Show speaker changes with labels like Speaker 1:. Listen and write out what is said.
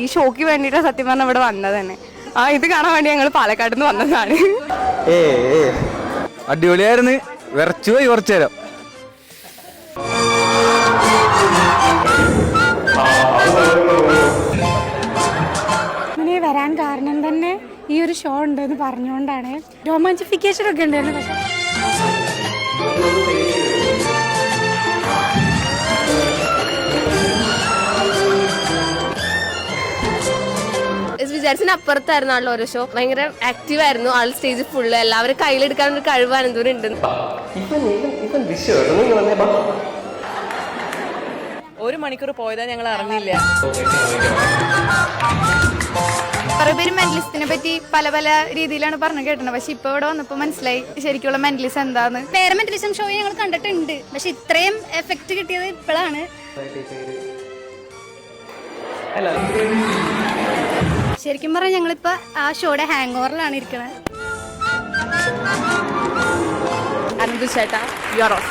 Speaker 1: ഈ ഷോയ്ക്ക് വേണ്ടിയിട്ട് സത്യം പറഞ്ഞാൽ ഇവിടെ വന്നത് തന്നെ. ഇത് കാണാൻ വേണ്ടി ഞങ്ങൾ പാലക്കാട് നിന്ന് വന്നതാണ്.
Speaker 2: അടിപൊളിയായിരുന്നു, വിറച്ചു പോയി കുറച്ചു നേരം.
Speaker 3: ഇങ്ങനെ വരാൻ കാരണം തന്നെ ഈ ഒരു ഷോ ഉണ്ടെന്ന് പറഞ്ഞുകൊണ്ടാണ്. രോമാഞ്ചിഫിക്കേഷൻ ഒക്കെ ഉണ്ടായിരുന്നു.
Speaker 1: പക്ഷേ വിചാരിച്ചതിനപ്പുറത്തായിരുന്നു ആളുടെ ഓരോ ഷോ. ഭയങ്കര ആക്റ്റീവ് ആയിരുന്നു ആൾ. സ്റ്റേജ് ഫുള്ള് എല്ലാവരും കയ്യിലെടുക്കാൻ ഒരു കഴിവ് അനന്തപുരം ഉണ്ട്.
Speaker 4: ഒരു മണിക്കൂർ പോയതാ ഞങ്ങൾ അറിഞ്ഞില്ല.
Speaker 3: കുറെ പേര് മെന്റലിസ്റ്റിനെ പറ്റി പല പല രീതിയിലാണ് പറഞ്ഞു കേട്ടിട്ടുണ്ട്. പക്ഷെ ഇപ്പൊ ഇവിടെ വന്നപ്പോ മനസ്സിലായി ശരിക്കുള്ള മെന്റലിസം എന്താന്ന്. വേറെ മെന്റലിസം ഷോ ഞങ്ങൾ കണ്ടിട്ടുണ്ട്, പക്ഷെ ഇത്രയും എഫക്ട് കിട്ടിയത് ഇപ്പോഴാണ്. ശരിക്കും പറഞ്ഞാൽ ഞങ്ങളിപ്പോ ആ ഷോയുടെ ഹാങ് ഓവറിലാണ് ഇരിക്കുന്നത്.
Speaker 1: അനന്തു ചേട്ടാ, യു ആർ ഓഫ്.